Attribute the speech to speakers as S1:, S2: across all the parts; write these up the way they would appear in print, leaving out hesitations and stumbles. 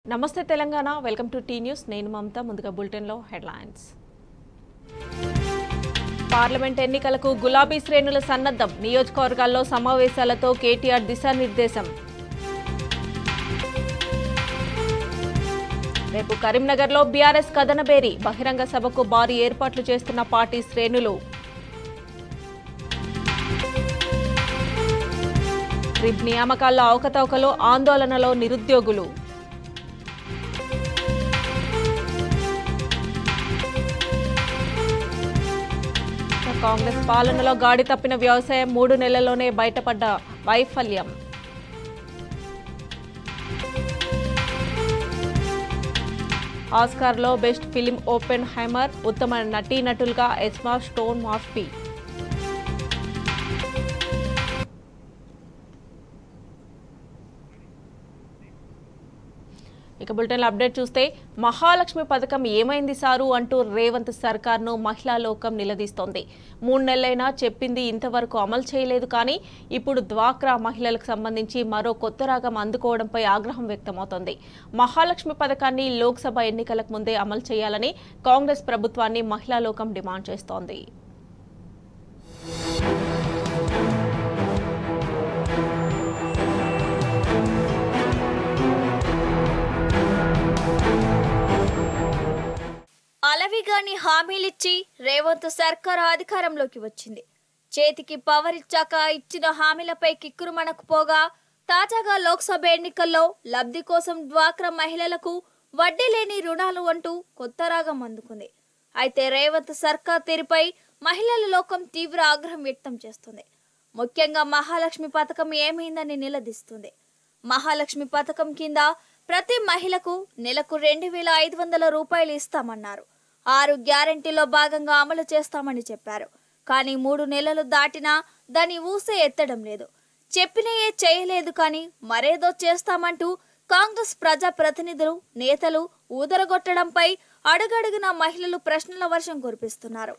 S1: నమస్తే Telangana welcome to T news నేను మమతా ముందుగా బులెటిన్ లో హెడ్లైన్స్ పార్లమెంట్ ఎన్నికలకు గులాబీ శ్రేణుల సన్నద్ధం నియోజకవర్గాల్లో సమావేశాలతో కేటీఆర్ దిశానిర్దేశం రేపు కరీంనగర్లో బీఆర్ఎస్ కదనబేరి బహిరంగ సభకు భారీ ఏర్పాట్లు చేస్తున్న పార్టీ శ్రేణులు రిబ్ నియామకాల్లో అవకతవకలో ఆందోళనలో నిరుద్యోగులు కాంగ్రెస్ పాలనలో గాడి తప్పిన వ్యవసాయం 3 నెలల్లోనే బయటపడ్డ వైఫల్యం ఆస్కార్లో బెస్ట్ ఫిలిం ఓపెన్ హైమర్ ఉత్తమ నటీనటులుగా ఎస్మా స్టోన్ మాస్పీ ఇక బులెటిన్ అప్డేట్ చూస్తే మహాలక్ష్మి పథకం ఏమైంది సారు అంటూ రేవంత్ సర్కార్ను మహిళా లోకం నిలదీస్తోంది 3 నెలలైనా చెప్పింది ఇంతవరకు అమలు చేయలేదు కానీ ఇప్పుడు డ్వాక్రా మహిళలకు సంబంధించి మరో కొత్త రాగం అందుకోవడంపై ఆగ్రహం వ్యక్తమవుతోంది మహాలక్ష్మి పథకాన్ని లోక్సభ ఎన్నికలకు ముందే అమలు చేయాలని కాంగ్రెస్ ప్రభుత్వాన్ని మహిళా లోకం డిమాండ్ చేస్తోంది
S2: అలవిగాని హామీలిచ్చి రేవంత్ సర్కారు అధికారంలోకి వచ్చింది చేతికి పవర్ ఇచ్చాక ఇచ్చిన హామీలపై కిక్కురుమనకు పోగా తాజాగా లోక్సభ ఎన్నికల్లో లబ్ధి కోసం డ్వాక్రా మహిళలకు వడ్డీ లేని రుణాలు అంటూ కొత్త రాగం అందుకుంది అయితే రేవంత్ సర్కార్ తీరుపై మహిళల లోకం తీవ్ర ఆగ్రహం వ్యక్తం చేస్తుంది ముఖ్యంగా మహాలక్ష్మి పథకం ఏమైందని నిలదీస్తుంది మహాలక్ష్మి పథకం కింద ప్రతి మహిళకు నెలకు 2,500 రూపాయలు ఇస్తామన్నారు 6 గ్యారెంటీలో భాగంగా అమలు చేస్తామని చెప్పారు కానీ 3 నెలలు దాటినా దాని ఊసే ఎత్తడం లేదు చెప్పినయే చేయలేదు కానీ మరేదో చేస్తామంటూ కాంగ్రెస్ ప్రజా ప్రతినిధులు నేతలు ఊదరగొట్టడంపై అడుగడుగున మహిళలు ప్రశ్నల వర్షం కురిపిస్తున్నారు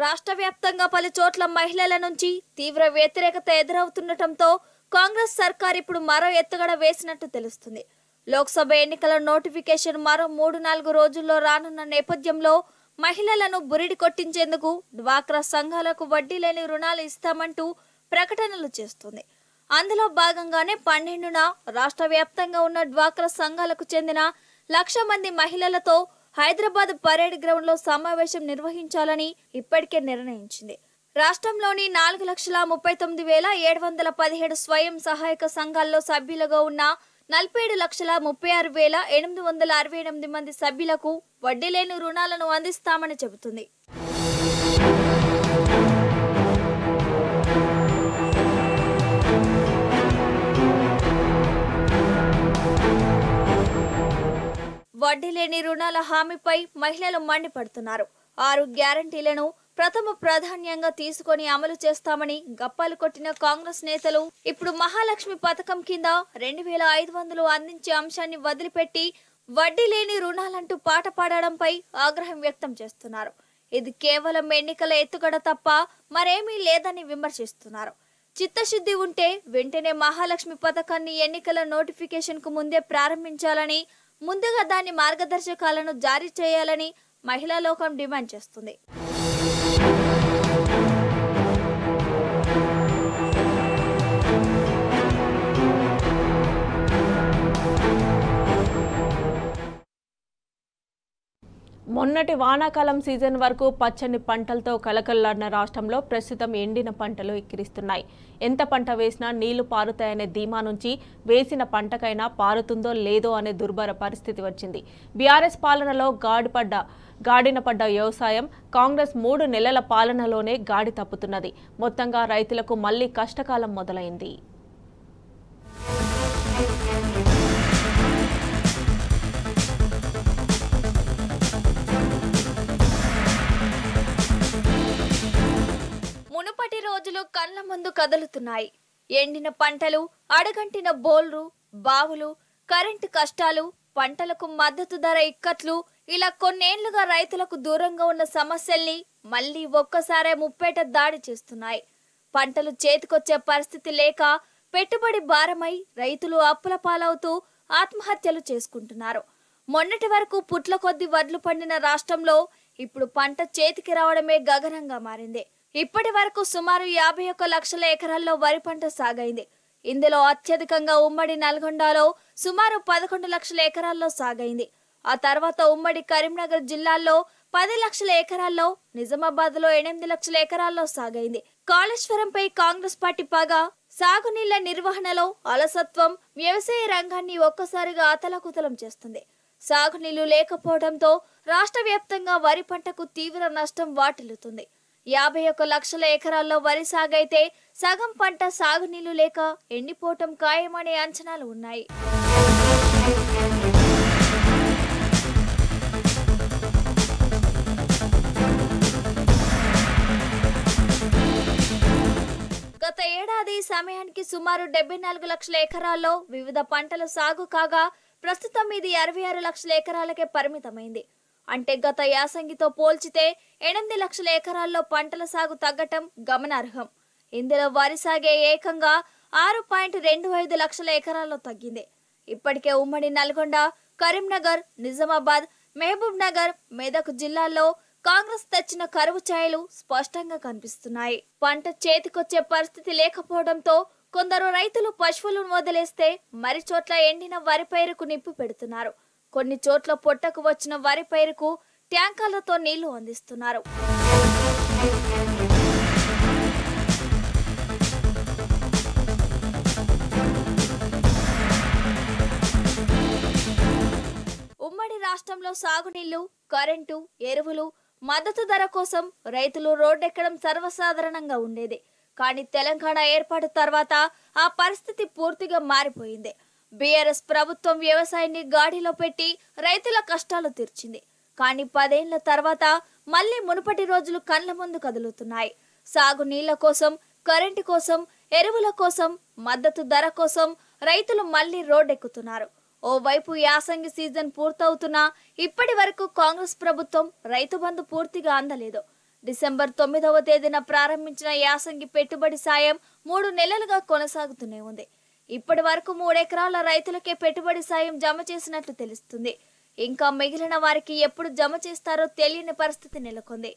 S2: రాష్ట్ర వ్యాప్తంగా పలు చోట్ల మహిళల నుంచి తీవ్ర వ్యతిరేకత ఎదురవుతుండటంతో కాంగ్రెస్ సర్కార్ ఇప్పుడు మరో ఎత్తుగడ వేసినట్టు తెలుస్తుంది లోక్సభ ఎన్నికల నోటిఫికేషన్ మరో 3-4 రోజుల్లో రానున్న నేపథ్యంలో మహిళలను బురిడి కొట్టించేందుకు డ్వాక్రా సంఘాలకు వడ్డీ లేని రుణాలు ఇస్తామంటూ ప్రకటనలు చేస్తుంది అందులో భాగంగానే 12న రాష్ట్ర వ్యాప్తంగా ఉన్న డ్వాక్రా సంఘాలకు చెందిన 1,00,000 మంది మహిళలతో హైదరాబాద్ పరేడ్ గ్రౌండ్ లో సమావేశం నిర్వహించాలని ఇప్పటికే నిర్ణయించింది రాష్ట్రంలోని 4,39,717 స్వయం సహాయక సంఘాల్లో సభ్యులుగా ఉన్న 47,36,868 మంది సభ్యులకు వడ్డీ లేని రుణాలను అందిస్తామని చెబుతుంది వడ్డీ లేని రుణాల హామీపై మహిళలు మండిపడుతున్నారు 6 గ్యారెంటీలను ప్రథమ ప్రాధాన్యంగా తీసుకొని అమలు చేస్తామని గప్పాలు కొట్టిన కాంగ్రెస్ నేతలు ఇప్పుడు మహాలక్ష్మి పథకం కింద 2,500 అందించే అంశాన్ని వదిలిపెట్టి వడ్డీ లేని రుణాలంటూ పాట పాడడంపై ఆగ్రహం వ్యక్తం చేస్తున్నారు ఇది కేవలం ఎన్నికల ఎత్తుగడ తప్ప మరేమీ లేదని విమర్శిస్తున్నారు చిత్తశుద్ధి ఉంటే వెంటనే మహాలక్ష్మి పథకాన్ని ఎన్నికల నోటిఫికేషన్ కు ముందే ప్రారంభించాలని ముందుగా దాని మార్గదర్శకాలను జారీ చేయాలని మహిళా లోకం డిమాండ్ చేస్తుంది
S1: మొన్నటి వానాకాలం సీజన్ వరకు పచ్చని పంటలతో కలకల్లాడిన రాష్ట్రంలో ప్రస్తుతం ఎండిన పంటలు ఎక్కిరిస్తున్నాయి ఎంత పంట వేసినా నీళ్లు పారుతాయనే ధీమా నుంచి వేసిన పంటకైనా పారుతుందో లేదో అనే దుర్భర పరిస్థితి వచ్చింది బీఆర్ఎస్ పాలనలో గాడిన పడ్డ వ్యవసాయం కాంగ్రెస్ 3 నెలల పాలనలోనే గాడి తప్పుతున్నది మొత్తంగా రైతులకు మళ్లీ కష్టకాలం మొదలైంది
S2: మునుపటి రోజులు కళ్ళ ముందు కదులుతున్నాయి ఎండిన పంటలు అడగంటిన బోల్లు బావులు కరెంటు కష్టాలు పంటలకు మద్దతు ధర ఇక్కట్లు ఇలా కొన్నేళ్లుగా రైతులకు దూరంగా ఉన్న సమస్యల్ని మళ్లీ ఒక్కసారే ముప్పేట దాడి చేస్తున్నాయి. పంటలు చేతికొచ్చే పరిస్థితి లేక పెట్టుబడి భారమై రైతులు అప్పుల పాలవుతూ ఆత్మహత్యలు చేసుకుంటున్నారు. మొన్నటి వరకు పుట్ల కొద్ది వడ్లు పండిన రాష్ట్రంలో ఇప్పుడు పంట చేతికి రావడమే గగనంగా మారింది. ఇప్పటి వరకు సుమారు 51 లక్షల ఎకరాల్లో వరి పంట సాగైంది. ఇందులో అత్యధికంగా ఉమ్మడి నల్గొండలో సుమారు 11 లక్షల ఎకరాల్లో సాగైంది. ఆ తర్వాత ఉమ్మడి కరీంనగర్ జిల్లాల్లో 10 లక్షల ఎకరాల్లో, నిజామాబాద్ లో 8 లక్షల ఎకరాల్లో సాగైంది. కాళేశ్వరంపై కాంగ్రెస్ పార్టీ పగ, సాగునీళ్ల నిర్వహణలో అలసత్వం వ్యవసాయ రంగాన్ని ఒక్కసారిగా అతలకుతలం చేస్తుంది. సాగునీళ్లు లేకపోవడంతో రాష్ట్ర వ్యాప్తంగా వరి పంటకు తీవ్ర నష్టం వాటిల్లుతుంది. 51 లక్షల ఎకరాల్లో వరి సాగైతే సగం పంట సాగునీళ్లు లేక ఎండిపోవటం ఖాయమనే అంచనాలు ఉన్నాయి. గత ఏడాది సమయానికి సుమారు 74 లక్షల ఎకరాల్లో వివిధ పంటల సాగు కాగా ప్రస్తుతం ఇది 66 లక్షల ఎకరాలకే పరిమితమైంది. అంటే గత యాసంగితో పోల్చితే 8 లక్షల ఎకరాల్లో పంటల సాగు తగ్గటం గమనార్హం. ఇందులో వరి సాగే ఏకంగా 6.25 లక్షల ఎకరాల్లో తగ్గింది. ఇప్పటికే ఉమ్మడి నల్గొండ, కరీంనగర్, నిజామాబాద్, మహబూబ్ నగర్, మెదక్ జిల్లాల్లో కాంగ్రెస్ తెచ్చిన కరువు ఛాయలు స్పష్టంగా కనిపిస్తున్నాయి. పంట చేతికొచ్చే పరిస్థితి లేకపోవడంతో కొందరు రైతులు పశువులను వదిలేస్తే మరి చోట్ల ఎండిన వరి పైరుకు నిప్పు పెడుతున్నారు. కొన్ని చోట్ల పొట్టకు వచ్చిన వరి పైరుకు ట్యాంకర్లతో నీళ్లు అందిస్తున్నారు. ఉమ్మడి రాష్ట్రంలో సాగునీళ్లు, కరెంటు, ఎరువులు, మద్దతు ధర కోసం రైతులు రోడ్డెక్కడం సర్వసాధారణంగా ఉండేది. కానీ తెలంగాణ ఏర్పాటు తర్వాత ఆ పరిస్థితి పూర్తిగా మారిపోయింది. బీఆర్ఎస్ ప్రభుత్వం వ్యవసాయాన్ని గాడిలో పెట్టి రైతుల కష్టాలు తీర్చింది. కానీ 10 ఏళ్ల తర్వాత మళ్లీ మునుపటి రోజులు కళ్ల ముందు కదులుతున్నాయి. సాగు నీళ్ల కోసం, కరెంటు కోసం, ఎరువుల కోసం, మద్దతు ధర కోసం రైతులు మళ్లీ రోడ్డెక్కుతున్నారు. ఓవైపు యాసంగి సీజన్ పూర్తవుతున్నా ఇప్పటి వరకు కాంగ్రెస్ ప్రభుత్వం రైతు బంధు పూర్తిగా అందలేదు. డిసెంబర్ 9వ తేదీన ప్రారంభించిన యాసంగి పెట్టుబడి సాయం 3 నెలలుగా కొనసాగుతూనే ఉంది. ఇప్పటి వరకు 3 ఎకరాల రైతులకే పెట్టుబడి సాయం జమ చేసినట్లు తెలుస్తుంది. ఇంకా మిగిలిన వారికి ఎప్పుడు జమ చేస్తారో తెలియని పరిస్థితి నెలకొంది.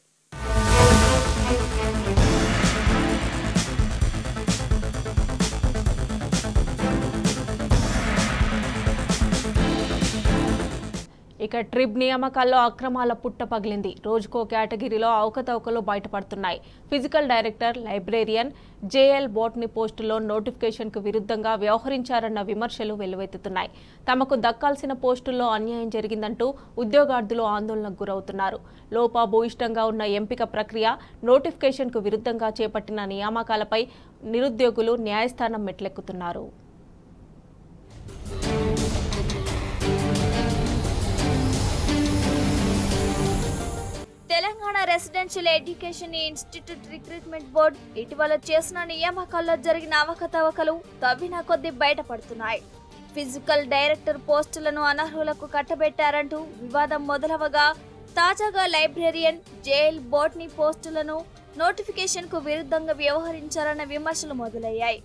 S1: ఇక ట్రిప్ నియామకాల్లో అక్రమాల పుట్ట పగిలింది. రోజుకో కేటగిరీలో అవకతవకలు బయటపడుతున్నాయి. Physical director, librarian, JL botany పోస్టులో నోటిఫికేషన్కు విరుద్ధంగా వ్యవహరించారన్న విమర్శలు వెల్లువెత్తుతున్నాయి. తమకు దక్కాల్సిన పోస్టుల్లో అన్యాయం జరిగిందంటూ ఉద్యోగార్థులు ఆందోళనకు గురవుతున్నారు. లోపభూయిష్టంగా ఉన్న ఎంపిక ప్రక్రియ, నోటిఫికేషన్కు విరుద్ధంగా చేపట్టిన నియామకాలపై నిరుద్యోగులు న్యాయస్థానం మెట్లెక్కుతున్నారు.
S2: Telangana residential education institute recruitment board ఇటీవల చేసిన నియామకాల్లో జరిగిన అవకతవకలు తవ్విన కొద్దీ బయటపడుతున్నాయి. ఫిజికల్ డైరెక్టర్ పోస్టులను అనర్హులకు కట్టబెట్టారంటూ వివాదం మొదలవగా తాజాగా లైబ్రేరియన్, జేఎల్ బోటనీ పోస్టులను నోటిఫికేషన్కు విరుద్ధంగా వ్యవహరించారన్న విమర్శలు మొదలయ్యాయి.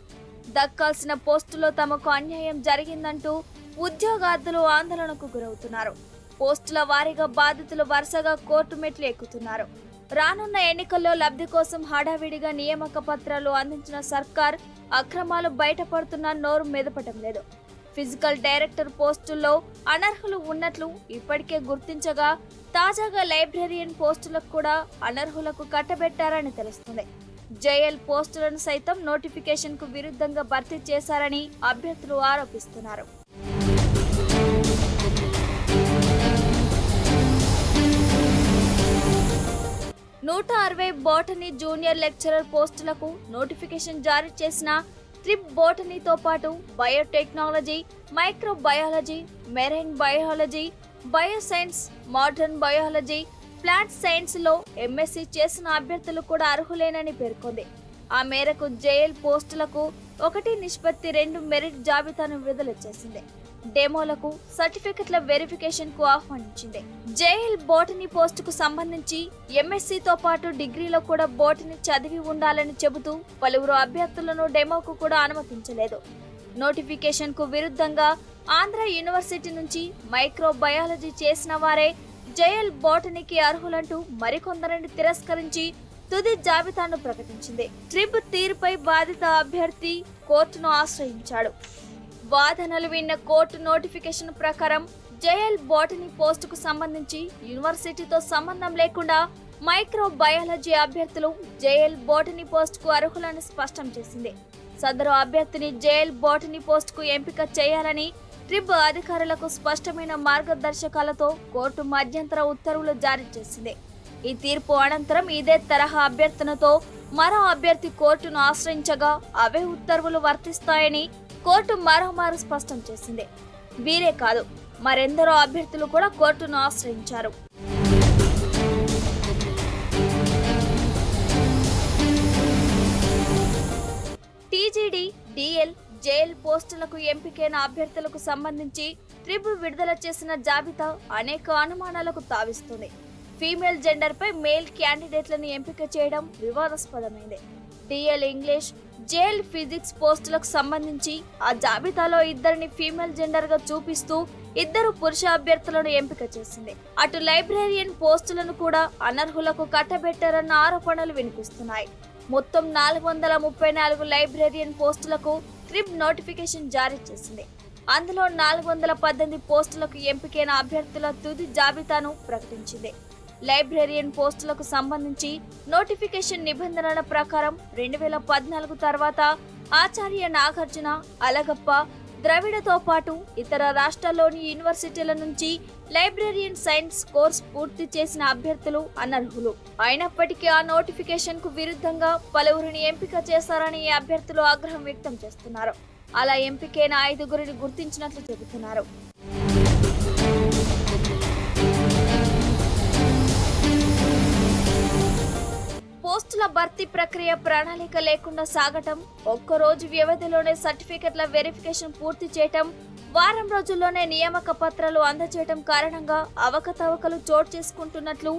S2: దక్కాల్సిన పోస్టులో తమకు అన్యాయం జరిగిందంటూ ఉద్యోగార్థులు ఆందోళనకు గురవుతున్నారు. పోస్టుల వారీగా బాధితులు వరుసగా కోర్టు మెట్లు ఎక్కుతున్నారు. రానున్న ఎన్నికల్లో లబ్ధి కోసం హడావిడిగా నియామక పత్రాలు అందించిన సర్కార్ అక్రమాలు బయటపడుతున్నా నోరు మెదపటం లేదు. ఫిజికల్ డైరెక్టర్ పోస్టుల్లో అనర్హులు ఉన్నట్లు ఇప్పటికే గుర్తించగా తాజాగా లైబ్రేరియన్ పోస్టులకు కూడా అనర్హులకు కట్టబెట్టారని తెలుస్తుంది. జేఎల్ పోస్టులను సైతం నోటిఫికేషన్కు విరుద్ధంగా భర్తీ చేశారని అభ్యర్థులు ఆరోపిస్తున్నారు. నూట 60 బోటనీ జూనియర్ లెక్చరర్ పోస్టులకు నోటిఫికేషన్ జారీ చేసిన ట్రిప్ బోటనీతో పాటు biotechnology, microbiology, marine biology, bioscience, modern biology, plant సైన్స్లో ఎంఎస్సీ చేసిన అభ్యర్థులు కూడా అర్హులేనని పేర్కొంది. ఆ మేరకు జేఎల్ పోస్టులకు 1:2 మెరిట్ జాబితాను విడుదల చేసింది. డెమోలకు, సర్టిఫికెట్ల వెరిఫికేషన్ కు ఆహ్వానించింది. జేఎల్ బోటనీ పోస్ట్ కు సంబంధించి ఎంఎస్సీతో పాటు డిగ్రీలో కూడా బోటనీ చదివి ఉండాలని చెబుతూ పలువురు అభ్యర్థులను డెమోకు కూడా అనుమతించలేదు. నోటిఫికేషన్ కు విరుద్ధంగా ఆంధ్ర యూనివర్సిటీ నుంచి మైక్రోబయాలజీ చేసిన వారే జేఎల్ బోటనీకి అర్హులంటూ మరికొందరిని తిరస్కరించి తుది జాబితాను ప్రకటించింది. ట్రిప్ తీరుపై బాధిత అభ్యర్థి కోర్టును ఆశ్రయించాడు. వాదనలు విన్న కోర్టు నోటిఫికేషన్ ప్రకారం జేఎల్ బోటనీ పోస్టుకు సంబంధించి యూనివర్సిటీతో సంబంధం లేకుండా మైక్రోబయాలజీ అభ్యర్థులు జేఎల్ బోటనీ పోస్టుకు అర్హులని స్పష్టం చేసింది. సదరు అభ్యర్థిని జేఎల్ బోటనీ పోస్టుకు ఎంపిక చేయాలని ట్రిప్ అధికారులకు స్పష్టమైన మార్గదర్శకాలతో కోర్టు మధ్యంతర ఉత్తర్వులు జారీ చేసింది. ఈ తీర్పు అనంతరం ఇదే తరహా అభ్యర్థనతో మరో అభ్యర్థి కోర్టును ఆశ్రయించగా అవే ఉత్తర్వులు వర్తిస్తాయని కోర్టు మరోమారు స్పష్టం చేసింది. వీరే కాదు, మరెందరో అభ్యర్థులు కూడా కోర్టును ఆశ్రయించారు. టీజీడీ, డిఎల్, జేఎల్ పోస్టులకు ఎంపికైన అభ్యర్థులకు సంబంధించి ట్రిప్ విడుదల చేసిన జాబితా అనేక అనుమానాలకు తావిస్తుంది. ఫీమేల్ జెండర్ పై మేల్ క్యాండిడేట్లను ఎంపిక చేయడం వివాదాస్పదమైంది. డిఎల్ ఇంగ్లీష్, జేఎల్ ఫిజిక్స్ పోస్టులకు సంబంధించి ఆ జాబితాలో ఇద్దరిని ఫీమేల్ జెండర్ గా చూపిస్తూ ఇద్దరు పురుష అభ్యర్థులను ఎంపిక చేసింది. అటు లైబ్రేరియన్ పోస్టులను కూడా అనర్హులకు కట్టబెట్టారన్న ఆరోపణలు వినిపిస్తున్నాయి. మొత్తం 434 లైబ్రేరియన్ పోస్టులకు ట్రిప్ నోటిఫికేషన్ జారీ చేసింది. అందులో 418 పోస్టులకు ఎంపికైన అభ్యర్థుల తుది జాబితాను ప్రకటించింది. లైబ్రేరియన్ పోస్టులకు సంబంధించి నోటిఫికేషన్ నిబంధనల ప్రకారం 2014 తర్వాత ఆచార్య నాగార్జున, అలగప్ప, ద్రవిడతో పాటు ఇతర రాష్ట్రాల్లోని యూనివర్సిటీల నుంచి లైబ్రేరియన్ సైన్స్ కోర్స్ పూర్తి చేసిన అభ్యర్థులు అనర్హులు. అయినప్పటికీ ఆ నోటిఫికేషన్ కు విరుద్ధంగా పలువురిని ఎంపిక చేశారని ఈ అభ్యర్థులు ఆగ్రహం వ్యక్తం చేస్తున్నారు. అలా ఎంపికైన 5గురిని గుర్తించినట్లు చెబుతున్నారు. పోస్టుల భర్తీ ప్రక్రియ ప్రణాళిక లేకుండా సాగటం, ఒక్కరోజు వ్యవధిలోనే సర్టిఫికెట్ల వెరిఫికేషన్ పూర్తి చేయటం, వారం రోజుల్లోనే నియామక పత్రాలు అందజేయటం కారణంగా అవకతవకలు చోటు చేసుకుంటున్నట్లు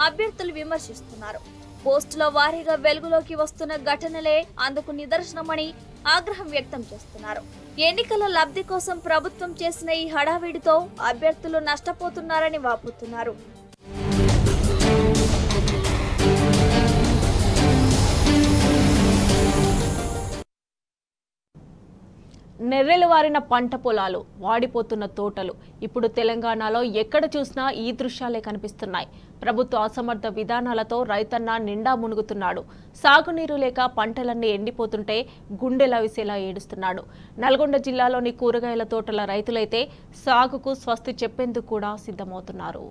S2: అభ్యర్థులు విమర్శిస్తున్నారు. పోస్టుల వారీగా వెలుగులోకి వస్తున్న ఘటనలే అందుకు నిదర్శనమని ఆగ్రహం వ్యక్తం చేస్తున్నారు. ఎన్నికల లబ్ధి కోసం ప్రభుత్వం చేసిన ఈ హడావిడితో అభ్యర్థులు నష్టపోతున్నారని వాపోతున్నారు.
S1: నెర్రెలు వారిన పంట పొలాలు, వాడిపోతున్న తోటలు. ఇప్పుడు తెలంగాణలో ఎక్కడ చూసినా ఈ దృశ్యాలే కనిపిస్తున్నాయి. ప్రభుత్వ అసమర్థ విధానాలతో రైతన్న నిండా మునుగుతున్నాడు. సాగునీరు లేక పంటలన్నీ ఎండిపోతుంటే గుండెల విసేలా ఏడుస్తున్నాడు. నల్గొండ జిల్లాలోని కూరగాయల తోటల రైతులైతే సాగుకు స్వస్తి చెప్పేందుకు కూడా సిద్ధమవుతున్నారు.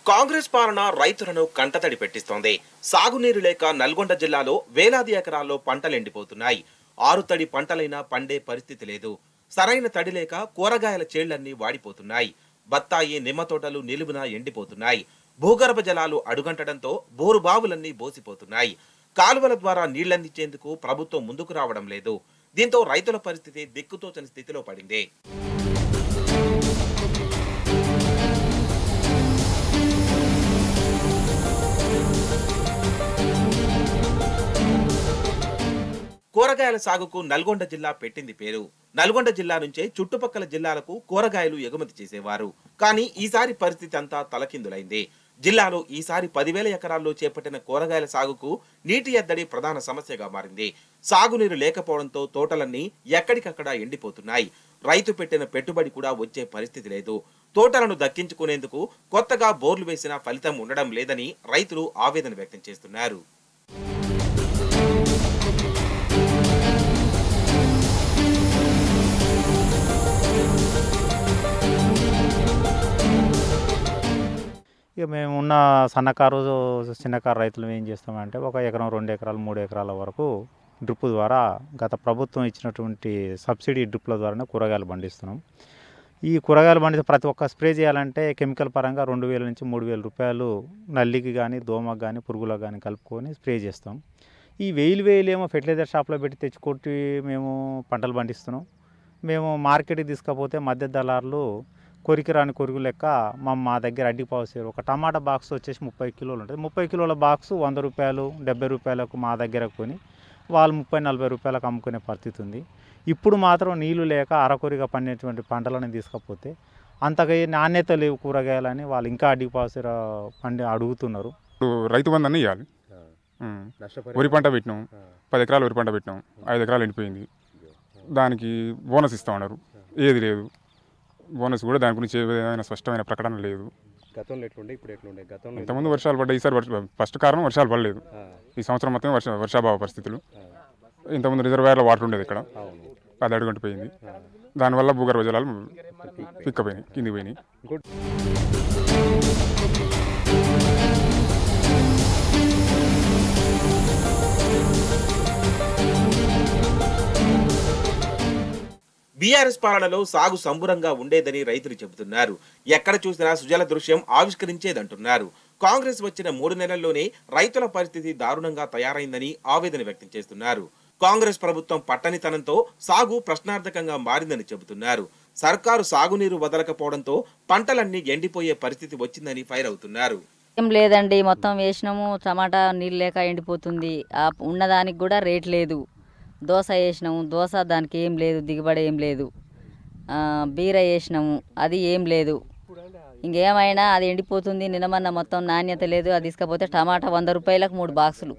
S3: కాంగ్రెస్ పాలన రైతులను కంటతడి పెట్టిస్తోంది. సాగునీరు లేక నల్గొండ జిల్లాలో వేలాది ఎకరాల్లో పంటలు ఎండిపోతున్నాయి. ఆరుతడి పంటలైనా పండే పరిస్థితి లేదు. సరైన తడి లేక కూరగాయల చేళ్లన్నీ వాడిపోతున్నాయి. బత్తాయి, నిమ్మ తోటలు నిలువున ఎండిపోతున్నాయి. భూగర్భ జలాలు అడుగంటడంతో బోరు బావులన్నీ బోసిపోతున్నాయి. కాలువల ద్వారా నీళ్లందించేందుకు ప్రభుత్వం ముందుకు రావడం లేదు. దీంతో రైతుల పరిస్థితి దిక్కుతోచని స్థితిలో పడింది. కూరగాయల సాగుకు నల్గొండ జిల్లా పెట్టింది పేరు. నల్గొండ జిల్లా నుంచే చుట్టుపక్కల జిల్లాలకు కూరగాయలు ఎగుమతి చేసేవారు. కానీ ఈసారి పరిస్థితి అంతా తలకిందులైంది. జిల్లాలో ఈసారి 10,000 ఎకరాల్లో చేపట్టిన కూరగాయల సాగుకు నీటి ఎద్దడి ప్రధాన సమస్యగా మారింది. సాగునీరు లేకపోవడంతో తోటలన్నీ ఎక్కడికక్కడ ఎండిపోతున్నాయి. రైతు పెట్టిన పెట్టుబడి కూడా వచ్చే పరిస్థితి లేదు. తోటలను దక్కించుకునేందుకు కొత్తగా బోర్లు వేసినా ఫలితం ఉండడం లేదని రైతులు ఆవేదన వ్యక్తం చేస్తున్నారు.
S4: ఇక మేము ఉన్న సన్నకారు చిన్నకారు రైతులు ఏం చేస్తామంటే 1 ఎకరం 2 ఎకరాలు 3 ఎకరాల వరకు డ్రిప్ ద్వారా గత ప్రభుత్వం ఇచ్చినటువంటి సబ్సిడీ డ్రిప్ల ద్వారానే కూరగాయలు పండిస్తున్నాం. ఈ కూరగాయలు పండితే ప్రతి ఒక్క స్ప్రే చేయాలంటే కెమికల్ పరంగా 2000 నుంచి 3000 రూపాయలు నల్లికి కానీ దోమకు కానీ పురుగులకు కానీ కలుపుకొని స్ప్రే చేస్తాం. ఈ వేలు ఏమో ఫెర్టిలైజర్ షాప్లో పెట్టి తెచ్చుకొట్టి మేము పంటలు పండిస్తున్నాం. మేము మార్కెట్కి తీసుకపోతే మధ్య దళారులు కొరికి రాని కొరుగు లెక్క మా దగ్గర అడ్డి పావుసేరు ఒక టమాటా బాక్స్ వచ్చేసి 30 కిలోలు ఉంటుంది. 30 కిలోల బాక్సు 100 రూపాయలు 70 రూపాయలకు మా దగ్గర కొని వాళ్ళు 30-40 రూపాయలకు అమ్ముకునే పరిస్థితి ఉంది. ఇప్పుడు మాత్రం నీళ్లు లేక అరకొరిగా పండినటువంటి పంటలను తీసుకపోతే అంతగా నాణ్యత లేవు కూరగాయలని వాళ్ళు ఇంకా అడ్డి పావుసేరు అడుగుతున్నారు.
S5: రైతు బంధు అన్నీ ఇవ్వాలి. వరి పంట పెట్టినాం, 10 ఎకరాలు వరి పంట పెట్టినాం, 5 ఎకరాలు ఎండిపోయింది. దానికి బోనస్ ఇస్తామన్నారు, ఏది లేదు. బోనస్ కూడా దాని గురించి ఏదైనా స్పష్టమైన ప్రకటన లేదు.
S6: గతంలో ఎట్లుండే ఇప్పుడు ఎట్లుండే? గతంలో
S5: ఇంతకుముందు వర్షాలు పడ్డాయి, ఈసారి ఫస్ట్ కారణం వర్షాలు పడలేదు. ఈ సంవత్సరం మొత్తం వర్షాభావ పరిస్థితులు. ఇంతకుముందు రిజర్వాయర్లో వాటర్ ఉండేది ఇక్కడ, అది అడుగుంటిపోయింది. దానివల్ల భూగర్భ జలాలు పిక్కపోయినాయి, కిందికి పోయినాయి.
S3: బీఆర్ఎస్ పాలనలో సాగు సంబురంగా ఉండేదని రైతులు చెబుతున్నారు. ఎక్కడ చూసినా సుజల దృశ్యం ఆవిష్కరించేదంటున్నారు. కాంగ్రెస్ వచ్చిన 3 నెలల్లోనే రైతుల పరిస్థితి దారుణంగా తయారైందని ఆవేదన వ్యక్తం చేస్తున్నారు. కాంగ్రెస్ ప్రభుత్వం పట్టనితనంతో సాగు ప్రశ్నార్థకంగా మారిందని చెబుతున్నారు. సర్కారు సాగునీరు వదలకపోవడంతో పంటలన్నీ ఎండిపోయే పరిస్థితి వచ్చిందని ఫైర్ అవుతున్నారు.
S7: ఏం లేదండి, మొత్తం వేసినాము, టమాటా నీళ్ళు లేక ఎండిపోతుంది. ఉన్నదానికి కూడా రేట్ లేదు. దోస వేసినాము, దోస దానికి ఏం లేదు, దిగుబడి ఏం లేదు. బీర వేసినాము, అది ఏం లేదు. ఇంకేమైనా అది ఎండిపోతుంది. నిన్నమన్న మొత్తం నాణ్యత లేదు. అది తీసుకపోతే టమాటా 100 రూపాయలకు 3 బాక్సులు,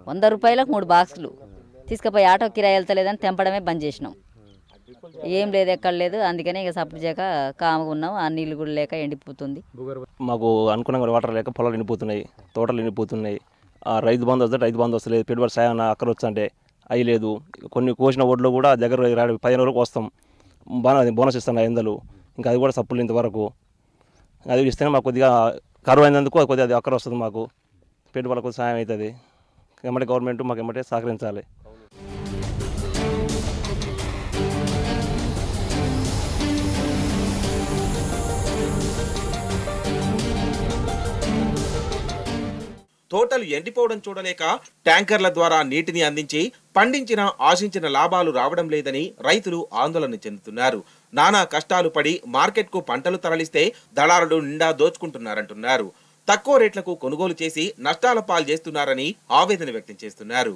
S7: 100 రూపాయలకు 3 బాక్సులు తీసుకుపోయి ఆటో కిరాయి వెళ్తలేదని తెంపడమే బంద్ చేసినాం. ఏం లేదు, ఎక్కడ లేదు. అందుకనే ఇక సపోర్ట్ చేయక కామగా ఉన్నాం. ఆ నీళ్ళు కూడా లేక ఎండిపోతుంది.
S8: మాకు అనుకున్న వాటర్ లేక పొలాలు ఎండిపోతున్నాయి, తోటలు ఎండిపోతున్నాయి. రైతు బంధు వస్తే రైతు బంధు వస్తలేదు. పెట్టుబడి సాయం అక్కడ వచ్చంటే అవి లేదు. కొన్ని కోసిన ఒడ్లు కూడా దగ్గర 15 వరకు వస్తాం, బోనస్ ఇస్తాను 500. ఇంకా అది కూడా సప్పులు ఇంతవరకు. అది ఇస్తేనే మాకు కొద్దిగా కరువు అయినందుకు కొద్దిగా అది అక్కడ వస్తుంది. మాకు పెట్టుబడులకు సాయం అవుతుంది. ఎమ్మటే గవర్నమెంట్ మాకు ఎమ్మటే సహకరించాలి.
S3: తోటలు ఎండిపోవడం చూడలేక ట్యాంకర్ల ద్వారా నీటిని అందించి పండించిన ఆశించిన లాభాలు రావడం లేదని రైతులు ఆందోళన చెందుతున్నారు. నానా కష్టాలు పడి మార్కెట్కు పంటలు తరలిస్తే దళారులు నిండా దోచుకుంటున్నారంటున్నారు. తక్కువ రేట్లకు కొనుగోలు చేసి నష్టాల పాలు చేస్తున్నారని ఆవేదన వ్యక్తం చేస్తున్నారు.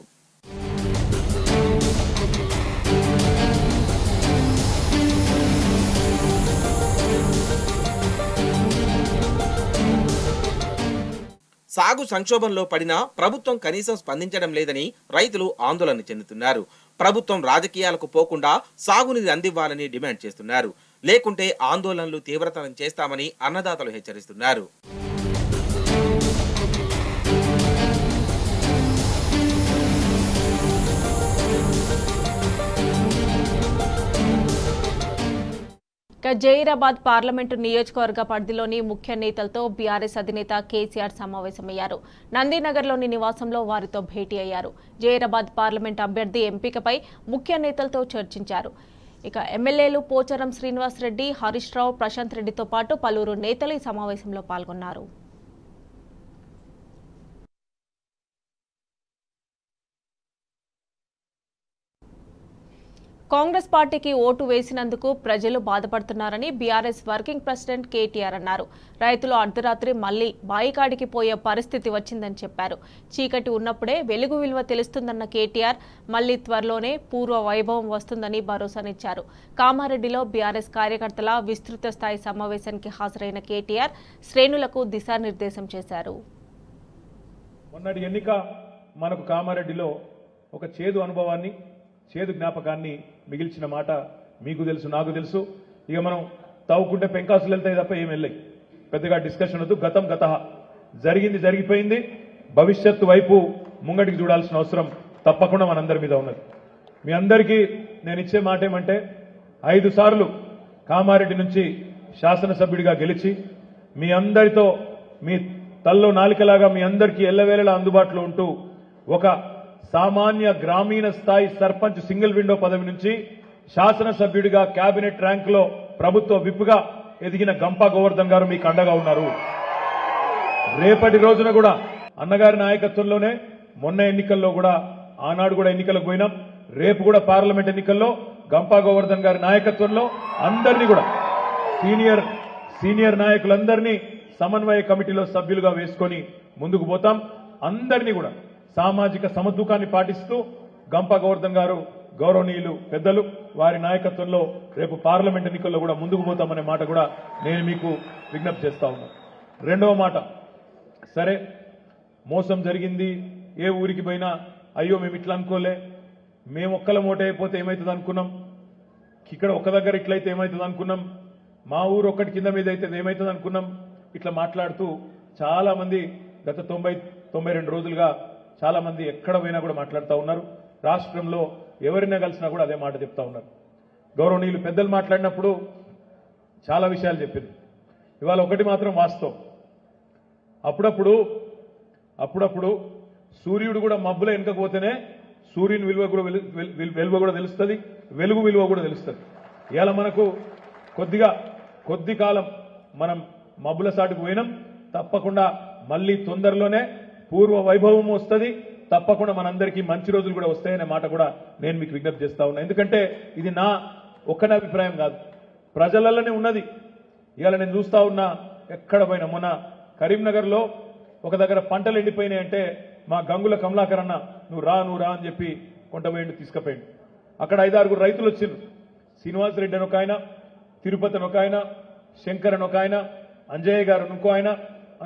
S3: సాగు సంక్షోభంలో పడినా ప్రభుత్వం కనీసం స్పందించడం లేదని రైతులు ఆందోళన చెందుతున్నారు. ప్రభుత్వం రాజకీయాలకు పోకుండా సాగునీరు అందివ్వాలని డిమాండ్ చేస్తున్నారు. లేకుంటే ఆందోళనలు తీవ్రతరం చేస్తామని అన్నదాతలు హెచ్చరిస్తున్నారు.
S1: జైరాబాద్ పార్లమెంటు నియోజకవర్గ పరిధిలోని ముఖ్య నేతలతో బీఆర్ఎస్ అధినేత కేసీఆర్ సమావేశమయ్యారు. నందీనగర్లోని నివాసంలో వారితో భేటీ అయ్యారు. జైరాబాద్ పార్లమెంట్ అభ్యర్థి ఎంపికపై ముఖ్య నేతలతో చర్చించారు. ఇక ఎమ్మెల్యేలు పోచారం శ్రీనివాస్ రెడ్డి, హరీష్ రావు, ప్రశాంత్ రెడ్డితో పాటు పలువురు నేతలు ఈ సమావేశంలో పాల్గొన్నారు. కాంగ్రెస్ పార్టీకి ఓటు వేసినందుకు ప్రజలు బాధపడుతున్నారని బీఆర్ఎస్ వర్కింగ్ ప్రెసిడెంట్ కేటీఆర్ అన్నారు. రైతులు అర్ధరాత్రి మళ్లీ బాయికాడికి పోయే పరిస్థితి వచ్చిందని చెప్పారు. చీకటి ఉన్నప్పుడే వెలుగు విలువ తెలుస్తుందన్న కేటీఆర్ మళ్లీ త్వరలోనే పూర్వ వైభవం వస్తుందని భరోసానిచ్చారు. కామారెడ్డిలో బీఆర్ఎస్ కార్యకర్తల విస్తృత స్థాయి సమావేశానికి హాజరైన కేటీఆర్ శ్రేణులకు దిశానిర్దేశం చేశారు.
S9: మొన్నటి ఎన్నిక మనకు కామారెడ్డిలో ఒక చేదు అనుభవాన్ని, చేదు జ్ఞాపకాన్ని మిగిల్చిన మాట మీకు తెలుసు, నాకు తెలుసు. ఇక మనం తవ్వుకుంటే పెంకాసులు వెళ్తాయి తప్ప ఏం వెళ్ళాయి. పెద్దగా డిస్కషన్ వద్దు. గతం గత జరిగింది జరిగిపోయింది. భవిష్యత్తు వైపు ముంగటికి చూడాల్సిన అవసరం తప్పకుండా మనందరి మీద ఉన్నది. మీ అందరికీ నేను ఇచ్చే మాట ఏమంటే 5 సార్లు కామారెడ్డి నుంచి శాసనసభ్యుడిగా గెలిచి మీ అందరితో మీ తల్లో నాలికలాగా మీ అందరికీ ఎల్లవేళలా అందుబాటులో ఉంటూ ఒక సామాన్య గ్రామీణ స్థాయి సర్పంచ్ సింగిల్ విండో పదవి నుంచి శాసనసభ్యుడిగా కేబినెట్ ర్యాంక్ లో ప్రభుత్వ విప్పుగా ఎదిగిన గంపా గోవర్ధన్ గారు మీకు అండగా ఉన్నారు. రేపటి రోజున కూడా అన్నగారి నాయకత్వంలోనే మొన్న ఎన్నికల్లో కూడా ఆనాడు కూడా ఎన్నికలకు పోయినాం. రేపు కూడా పార్లమెంట్ ఎన్నికల్లో గంపా గోవర్ధన్ గారి నాయకత్వంలో అందరినీ కూడా సీనియర్ నాయకులందరినీ సమన్వయ కమిటీలో సభ్యులుగా వేసుకొని ముందుకు పోతాం. అందరినీ కూడా సామాజిక సమతూకాన్ని పాటిస్తూ గంపా గోవర్ధన్ గారు గౌరవనీయులు పెద్దలు వారి నాయకత్వంలో రేపు పార్లమెంట్ ఎన్నికల్లో కూడా ముందుకు పోతామనే మాట కూడా నేను మీకు విజ్ఞప్తి చేస్తా ఉన్నాను. రెండవ మాట, సరే మోసం జరిగింది, ఏ ఊరికి పోయినా అయ్యో మేము ఇట్లా అనుకోలే, మేము ఒక్కల మూట అయిపోతే ఏమవుతుంది అనుకున్నాం, ఇక్కడ ఒక దగ్గర ఇట్లయితే ఏమవుతుంది అనుకున్నాం, మా ఊరు ఒక్కటి కింద మీద అయితే ఏమవుతుంది అనుకున్నాం, ఇట్లా మాట్లాడుతూ చాలా మంది గత 92 రోజులుగా చాలా మంది ఎక్కడ పోయినా కూడా మాట్లాడుతూ ఉన్నారు. రాష్ట్రంలో ఎవరిని కలిసినా కూడా అదే మాట చెప్తా ఉన్నారు. గౌరవనీయులు పెద్దలు మాట్లాడినప్పుడు చాలా విషయాలు చెప్పింది. ఇవాళ ఒకటి మాత్రం వాస్తవం, అప్పుడప్పుడు సూర్యుడు కూడా మబ్బుల వెనుకపోతేనే సూర్యుని విలువ కూడా తెలుస్తుంది, వెలుగు విలువ కూడా తెలుస్తుంది. ఇవాళ మనకు కొద్ది కాలం మనం మబ్బుల సాటుకు పోయినాం, తప్పకుండా మళ్ళీ తొందరలోనే పూర్వ వైభవం వస్తుంది, తప్పకుండా మనందరికీ మంచి రోజులు కూడా వస్తాయనే మాట కూడా నేను మీకు విజ్ఞప్తి చేస్తా ఉన్నా. ఎందుకంటే ఇది నా ఒక్కనే అభిప్రాయం కాదు, ప్రజలలోనే ఉన్నది. ఇవాళ నేను చూస్తా ఉన్నా ఎక్కడ పోయినా, మొన్న కరీంనగర్లో ఒక దగ్గర పంటలు ఎండిపోయినాయంటే మా గంగుల కమలాకర్ అన్న నువ్వు రా అని చెప్పి కొంటపోయిండు, తీసుకుపోయిండు. అక్కడ 5-6 రైతులు వచ్చిండ్రు. శ్రీనివాస్ రెడ్డి అని ఒక ఆయన, తిరుపతి అని ఒక ఆయన, శంకర్ అని ఒక ఆయన, అంజయ్య గారు ఇంకో ఆయన,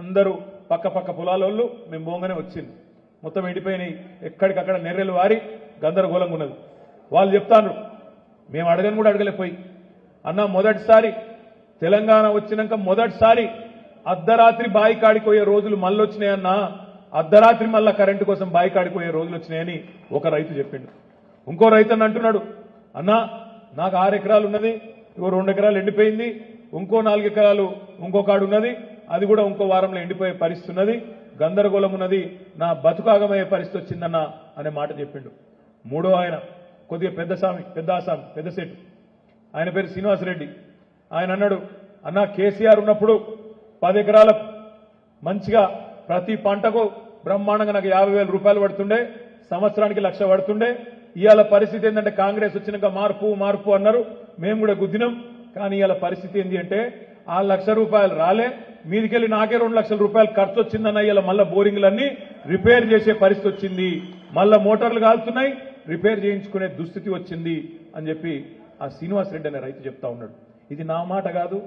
S9: అందరూ పక్క పొలాలోళ్ళు మేము బోంగానే వచ్చింది. మొత్తం ఎండిపోయినాయి, ఎక్కడికక్కడ నెర్రెలు వారి గందరగోళంగా ఉన్నది. వాళ్ళు చెప్తాను, మేము అడగని కూడా అడగలేపోయి, అన్న మొదటిసారి తెలంగాణ వచ్చినాక మొదటిసారి అర్ధరాత్రి బాయి కాడిపోయే రోజులు మళ్ళీ వచ్చినాయన్నా, అర్ధరాత్రి మళ్ళా కరెంటు కోసం బాయి కాడిపోయే రోజులు వచ్చినాయని ఒక రైతు చెప్పిండు. ఇంకో రైతు అని అంటున్నాడు, అన్నా నాకు 6 ఎకరాలు ఉన్నది, 2 ఎకరాలు ఎండిపోయింది, ఇంకో 4 ఎకరాలు ఇంకో కాడు ఉన్నది, అది కూడా ఇంకో వారంలో ఎండిపోయే పరిస్థితి ఉన్నది, గందరగోళం ఉన్నది, నా బతుకాగమయ్యే పరిస్థితి వచ్చిందన్న అనే మాట చెప్పిండు. మూడో ఆయన కొద్దిగా పెద్ద సెట్, ఆయన పేరు శ్రీనివాసరెడ్డి. ఆయన అన్నాడు, అన్న కేసీఆర్ ఉన్నప్పుడు 10 ఎకరాలకు మంచిగా ప్రతి పంటకు బ్రహ్మాండంగా నాకు 50,000 రూపాయలు పడుతుండే, సంవత్సరానికి 1,00,000 పడుతుండే. ఇవాళ పరిస్థితి ఏంటంటే కాంగ్రెస్ వచ్చినాక మార్పు అన్నారు, మేము కూడా గుద్దినాం. కానీ ఇవాళ పరిస్థితి ఏంటి అంటే ఆ 1,00,000 రూపాయలు రాలే, మీదికెళ్ళి నాకే 2 లక్షల రూపాయలు ఖర్చు వచ్చిందన్న. ఇవాళ మళ్ళా బోరింగ్లన్నీ రిపేర్ చేసే పరిస్థితి వచ్చింది, మళ్ళా మోటార్లు కాలుతున్నాయి, రిపేర్ చేయించుకునే దుస్థితి వచ్చింది అని చెప్పి ఆ శ్రీనివాస్ రెడ్డి అనే రైతు చెప్తా ఉన్నాడు. ఇది నా మాట కాదు,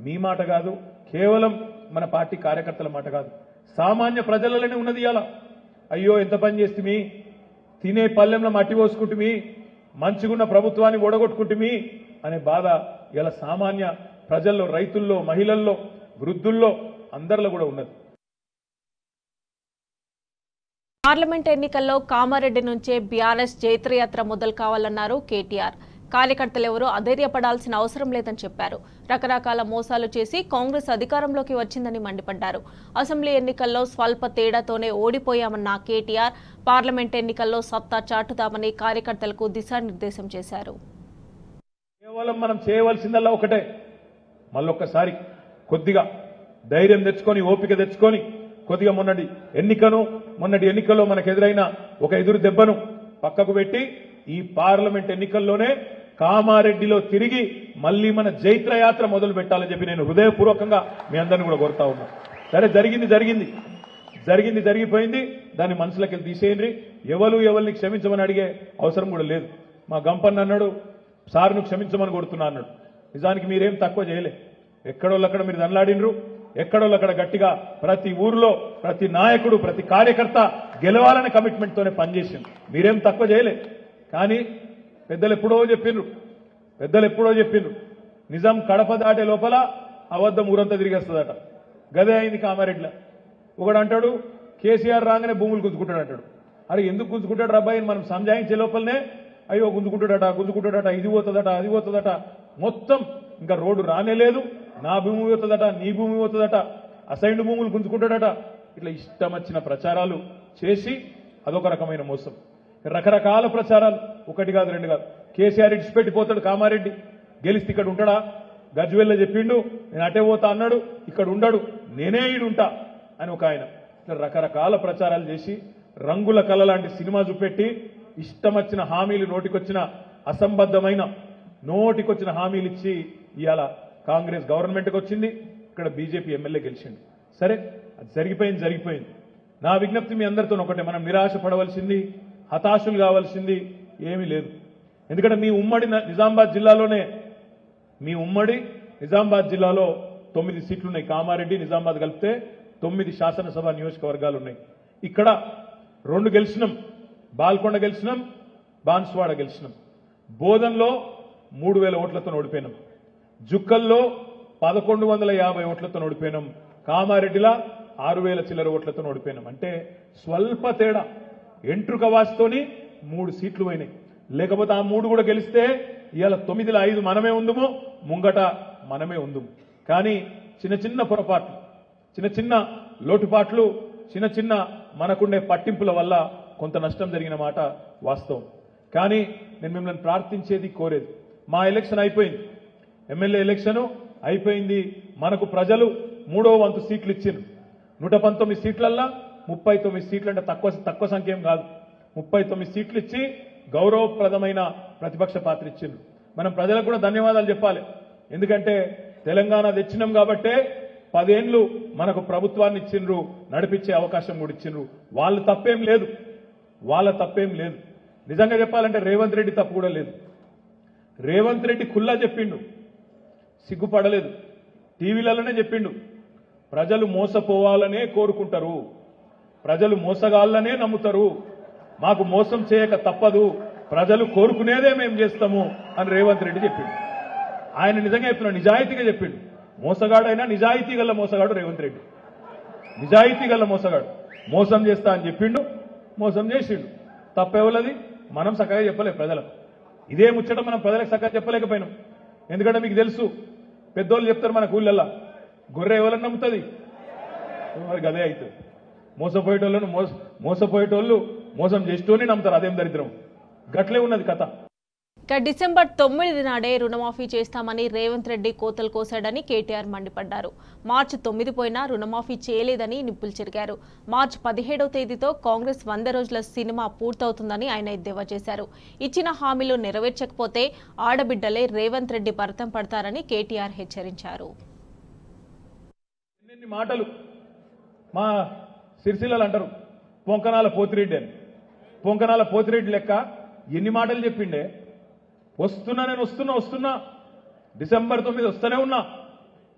S9: మీ మాట కాదు, కేవలం మన పార్టీ కార్యకర్తల మాట కాదు, సామాన్య ప్రజలలోనే ఉన్నది. ఇవాళ అయ్యో ఎంత పని చేస్తుమి, తినే పల్లెంలో మట్టి పోసుకుంటుమి, మంచిగున్న ప్రభుత్వాన్ని ఓడగొట్టుకుంటుమి అనే బాధ ఇలా సామాన్య ప్రజల్లో, రైతుల్లో, మహిళల్లో, వృద్ధుల్లో అందరిలో కూడా ఉన్నది.
S1: పార్లమెంట్ ఎన్నికల్లో కామారెడ్డి నుంచే బీఆర్ఎస్ జైత్రయాత్ర మొదలు కావాలన్నారు కేటీఆర్. కార్యకర్తలు ఎవరూ అధైర్యపడాల్సిన అవసరం లేదని చెప్పారు. రకరకాల మోసాలు చేసి కాంగ్రెస్ అధికారంలోకి వచ్చిందని మండిపడ్డారు. అసెంబ్లీ ఎన్నికల్లో స్వల్ప తేడాతోనే ఓడిపోయామన్న కేటీఆర్ పార్లమెంట్ ఎన్నికల్లో సత్తా చాటుదామని కార్యకర్తలకు దిశానిర్దేశం చేశారు.
S9: కేవలం మనం చేయవలసిందల్లా ఒకటే, మళ్ళొక్కసారి కొద్దిగా ధైర్యం తెచ్చుకొని, ఓపిక తెచ్చుకొని, కొద్దిగా మొన్నటి ఎన్నికల్లో మనకు ఎదురైన ఒక ఎదురు దెబ్బను పక్కకు పెట్టి ఈ పార్లమెంట్ ఎన్నికల్లోనే కామారెడ్డిలో తిరిగి మళ్లీ మన జైత్రయాత్ర మొదలు పెట్టాలని చెప్పి నేను హృదయపూర్వకంగా మీ అందరిని కూడా కోరుతా ఉన్నా. సరే జరిగిపోయింది, దాన్ని మనసులోకి తీసేయండి. ఎవరిని క్షమించమని అడిగే అవసరం కూడా లేదు. మా గంపన్న అన్నాడు, సార్ను క్షమించమని కొడుతున్నా అన్నాడు. నిజానికి మీరేం తక్కువ చేయలే, ఎక్కడోళ్ళక్కడ మీరు దండలాడినరు, ఎక్కడోళ్ళక్కడ గట్టిగా ప్రతి ఊరిలో ప్రతి నాయకుడు, ప్రతి కార్యకర్త గెలవాలనే కమిట్మెంట్ తోనే పనిచేసింది. మీరేం తక్కువ చేయలే. కానీ పెద్దలు ఎప్పుడో చెప్పిండ్రు, నిజం కడప దాటే లోపల అబద్ధం ఊరంతా తిరిగేస్తుందట. గదే అయింది కామారెడ్డిలో. ఒకడు అంటాడు కేసీఆర్ రాగానే భూములు గుంజుకుంటాడు అంటాడు. అరే ఎందుకు గుంజుకుంటాడు రబ్బాయి మనం సంజాయించే లోపలనే అయ్యో గుంజుకుంటాడట, ఇది పోతుందట, అది పోతుందట, మొత్తం ఇంకా రోడ్డు రానేలేదు, నా భూమి పోతుందట, నీ భూమి పోతుందట, అసైన్డ్ భూములు గుంజుకుంటాడట. ఇట్లా ఇష్టం వచ్చిన ప్రచారాలు చేసి అదొక రకమైన మోసం. రకరకాల ప్రచారాలు, 1 కాదు 2 కాదు. కేసీఆర్ ఇడిచిపెట్టిపోతాడు కామారెడ్డి, గెలిస్తే ఇక్కడ ఉంటాడా? గజ్వెల్ల చెప్పిండు నేను అటే పోతా అన్నాడు, ఇక్కడ ఉండడు, నేనే ఈడుంటా అని ఒక ఆయన. ఇట్లా రకరకాల ప్రచారాలు చేసి రంగుల కళ లాంటి సినిమా చూపెట్టి ఇష్టం వచ్చిన హామీలు నోటికొచ్చిన అసంబద్ధమైన నోటికొచ్చిన హామీలు ఇచ్చి ఇవాళ కాంగ్రెస్ గవర్నమెంట్కి వచ్చింది, ఇక్కడ బీజేపీ ఎమ్మెల్యే గెలిచింది. సరే అది జరిగిపోయింది. నా విజ్ఞప్తి మీ అందరితో ఒకటే, మనం నిరాశ పడవలసింది, హతాశులు కావాల్సింది ఏమీ లేదు. ఎందుకంటే మీ ఉమ్మడి నిజామాబాద్ జిల్లాలో 9 సీట్లు ఉన్నాయి. కామారెడ్డి నిజామాబాద్ కలిపితే 9 శాసనసభ నియోజకవర్గాలు ఉన్నాయి. ఇక్కడ 2 గెలిచినాం, బాల్కొండ గెలిచినాం, బాన్స్వాడ గెలిచినాం. బోధన్లో 3000 ఓట్లతో ఓడిపోయినాం, జుక్కల్లో 1150 ఓట్లతో ఓడిపోయినాం, కామారెడ్డిలా 6000 చిల్లర ఓట్లతో ఓడిపోయినాం. అంటే స్వల్ప తేడా, ఎంట్రుక వాస్తోని 3 సీట్లు పోయినాయి. లేకపోతే ఆ 3 కూడా గెలిస్తే ఇవాళ 9లో 5 మనమే ఉందుము, ముంగట మనమే ఉందుము. కానీ చిన్న పొరపాట్లు, చిన్న లోటుపాట్లు, చిన్న మనకుండే పట్టింపుల వల్ల కొంత నష్టం జరిగిన మాట వాస్తవం. కానీ నేను మిమ్మల్ని ప్రార్థించేది, కోరేది, మా ఎలక్షన్ అయిపోయింది, ఎమ్మెల్యే ఎలక్షన్ అయిపోయింది. మనకు ప్రజలు 3వ వంతు సీట్లు ఇచ్చిండ్రు. 119 సీట్లల్లా 39 సీట్లు అంటే తక్కువ సంఖ్య ఏం కాదు. 39 సీట్లు ఇచ్చి గౌరవప్రదమైన ప్రతిపక్ష పాత్ర ఇచ్చిండ్రు. మనం ప్రజలకు కూడా ధన్యవాదాలు చెప్పాలి. ఎందుకంటే తెలంగాణ తెచ్చినాం కాబట్టే 10 ఏళ్లు మనకు ప్రభుత్వాన్ని ఇచ్చిండ్రు, నడిపించే అవకాశం కూడా ఇచ్చిండ్రు. వాళ్ళ తప్పేం లేదు. నిజంగా చెప్పాలంటే రేవంత్ రెడ్డి తప్పు కూడా లేదు. రేవంత్ రెడ్డి కుల్లా చెప్పిండు, సిగ్గుపడలేదు, టీవీలలోనే చెప్పిండు, ప్రజలు మోసపోవాలనే కోరుకుంటారు, ప్రజలు మోసగాళ్ళనే నమ్ముతారు, మాకు మోసం చేయక తప్పదు, ప్రజలు కోరుకునేదే మేము చేస్తాము అని రేవంత్ రెడ్డి చెప్పిండు. ఆయన నిజంగా చెప్తున్నాడు, నిజాయితీగా చెప్పిండు. మోసగాడైనా నిజాయితీ గల మోసగాడు రేవంత్ రెడ్డి, నిజాయితీ గల మోసగాడు. మోసం చేస్తా అని చెప్పిండు, మోసం చేసిండు. తప్పెవలది మనం చక్కగా చెప్పలేదు ప్రజలకు. ఇదే ముచ్చట మనం ప్రజలకు చక్కగా చెప్పలేకపోయినాం. ఎందుకంటే మీకు తెలుసు, పెద్దోళ్ళు చెప్తారు మన ఊళ్ళల్లా, గొర్రె ఎవరన్నా నమ్ముతుంది, మరి గదే అవుతుంది. మోసపోయేటోళ్ళు మోసం చేస్తూనే నమ్ముతారు, అదేం దరిద్రం. గట్లే ఉన్నది కథ.
S1: ఇక డిసెంబర్ 9 నాడే రుణమాఫీ చేస్తామని రేవంత్ రెడ్డి కోతలు కోశాడని కేటీఆర్ మండిపడ్డారు. మార్చి 9 పోయినా రుణమాఫీ చేయలేదని నిప్పులు చెరిగారు. మార్చి 17వ తేదీతో కాంగ్రెస్ 100 రోజుల సినిమా పూర్తవుతుందని ఆయన ఎద్దేవా చేశారు. ఇచ్చిన హామీలు నెరవేర్చకపోతే ఆడబిడ్డలే రేవంత్ రెడ్డి భరతం పడతారని కేటీఆర్ హెచ్చరించారు.
S9: మాటలు మా సిరిసిల్లలు అంటారు పొంకనాల పోతిరెడ్డి అని. పొంకనాల పోతిరెడ్డి లెక్క ఎన్ని మాటలు చెప్పిండే. నేను వస్తున్నా డిసెంబర్ 9 వస్తూనే ఉన్నా.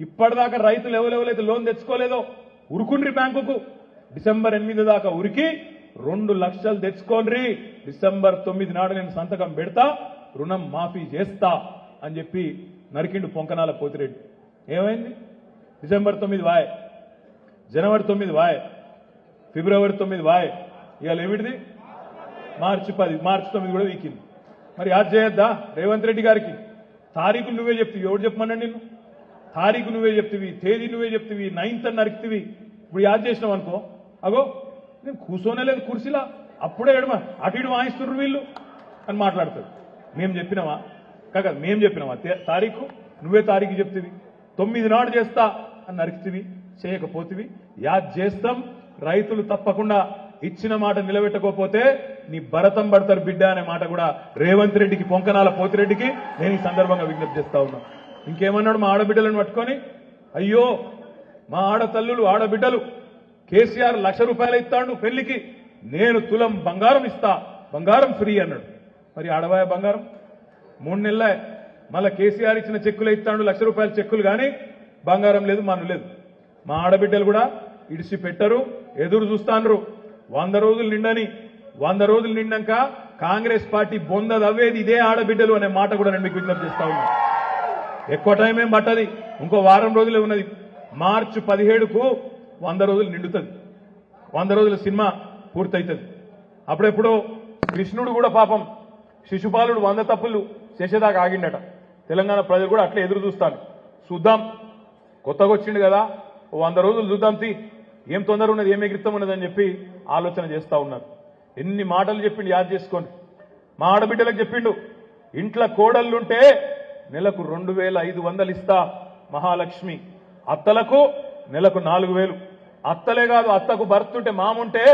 S9: ఇప్పటిదాకా రైతులు ఎవరెవరైతే లోన్ తెచ్చుకోలేదో ఉరుకుండ్రి బ్యాంకుకు. డిసెంబర్ 8 దాకా ఉరికి 2 లక్షలు తెచ్చుకోండి, డిసెంబర్ 9 నాడు నేను సంతకం పెడతా, రుణం మాఫీ చేస్తా అని చెప్పి నరికిండు పొంకనాల పోతిరెడ్డి. ఏమైంది? డిసెంబర్ 9 వాయ్, జనవరి 9 వాయ్, ఫిబ్రవరి 9 వాయ్, ఇవాళ ఏమిటిది మార్చి 10, మార్చి 9 కూడా వీకింది. మరి యాద్ చేయొద్దా రేవంత్ రెడ్డి గారికి? తారీఖులు నువ్వే చెప్తివి, ఎవరు చెప్పమన్నాడు నిన్ను? తారీఖు నువ్వే చెప్తివి, తేదీ నువ్వే చెప్తివి, 9th అని నరికితివి. ఇప్పుడు యాద్ చేసినావు అనుకో, అగో నేను కూర్చోనే లేదు కుర్చీలా, అప్పుడే ఎడమ అటు ఇటు వాయిస్తున్నారు వీళ్ళు అని మాట్లాడతారు. మేము చెప్పినావా? కాక మేము చెప్పినావా తారీఖు? నువ్వే తారీఖు చెప్తివి. 9 నాడు చేస్తా అని నరికితివి, చేయకపోతివి. యాద్ చేస్తాం, రైతులు తప్పకుండా ఇచ్చిన మాట నిలబెట్టకపోతే నీ భరతం పడతారు బిడ్డ అనే మాట కూడా రేవంత్ రెడ్డికి, పొంకనాల పోతిరెడ్డికి నేను ఈ సందర్భంగా విజ్ఞప్తి చేస్తా ఉన్నా. ఇంకేమన్నాడు మా ఆడబిడ్డలను పట్టుకొని, అయ్యో మా ఆడతల్లులు ఆడబిడ్డలు కేసీఆర్ ₹1,00,000 ఇస్తాడు పెళ్లికి, నేను తులం బంగారం ఇస్తా, బంగారం ఫ్రీ అన్నాడు. మరి ఆడవాయ బంగారం 3 నెలలే, మళ్ళా కేసీఆర్ ఇచ్చిన చెక్కులే ఇస్తాడు, ₹1,00,000 చెక్కులు, కానీ బంగారం లేదు, మన్ను లేదు. మా ఆడబిడ్డలు కూడా ఇడిసి పెట్టరు, ఎదురు చూస్తాండ్రు 100 రోజులు నిండని. 100 రోజులు నిండాక కాంగ్రెస్ పార్టీ బొంద దవ్వేది ఇదే ఆడబిడ్డలు అనే మాట కూడా నేను మీకు విజ్ఞప్తి చేస్తా ఉన్నా. ఎక్కువ టైం ఏం పట్టది, ఇంకో వారం రోజులే ఉన్నది. మార్చి 17కు 100 రోజులు నిండుతుంది, 100 రోజుల సినిమా పూర్తవుతుంది. అప్పుడెప్పుడో కృష్ణుడు కూడా పాపం శిశుపాలుడు 100 తప్పులు చేసేదాకా ఆగిండట. తెలంగాణ ప్రజలు కూడా అట్లా ఎదురు చూస్తాను. చూద్దాం, కొత్తగా వచ్చిండు కదా, 100 రోజులు చూద్దాం, ఏం తొందర ఉన్నది, ఏం ఎగిరితం ఉన్నది అని చెప్పి ఆలోచన చేస్తా ఉన్నారు. ఎన్ని మాటలు చెప్పిండు యాద్ చేసుకోండి. మా ఆడబిడ్డలకు చెప్పిండు, ఇంట్లో కోడళ్ళుంటే నెలకు 2500 ఇస్తా మహాలక్ష్మి, అత్తలకు నెలకు 4000. అత్తలే కాదు, అత్తకు భర్తుంటే మాముంటే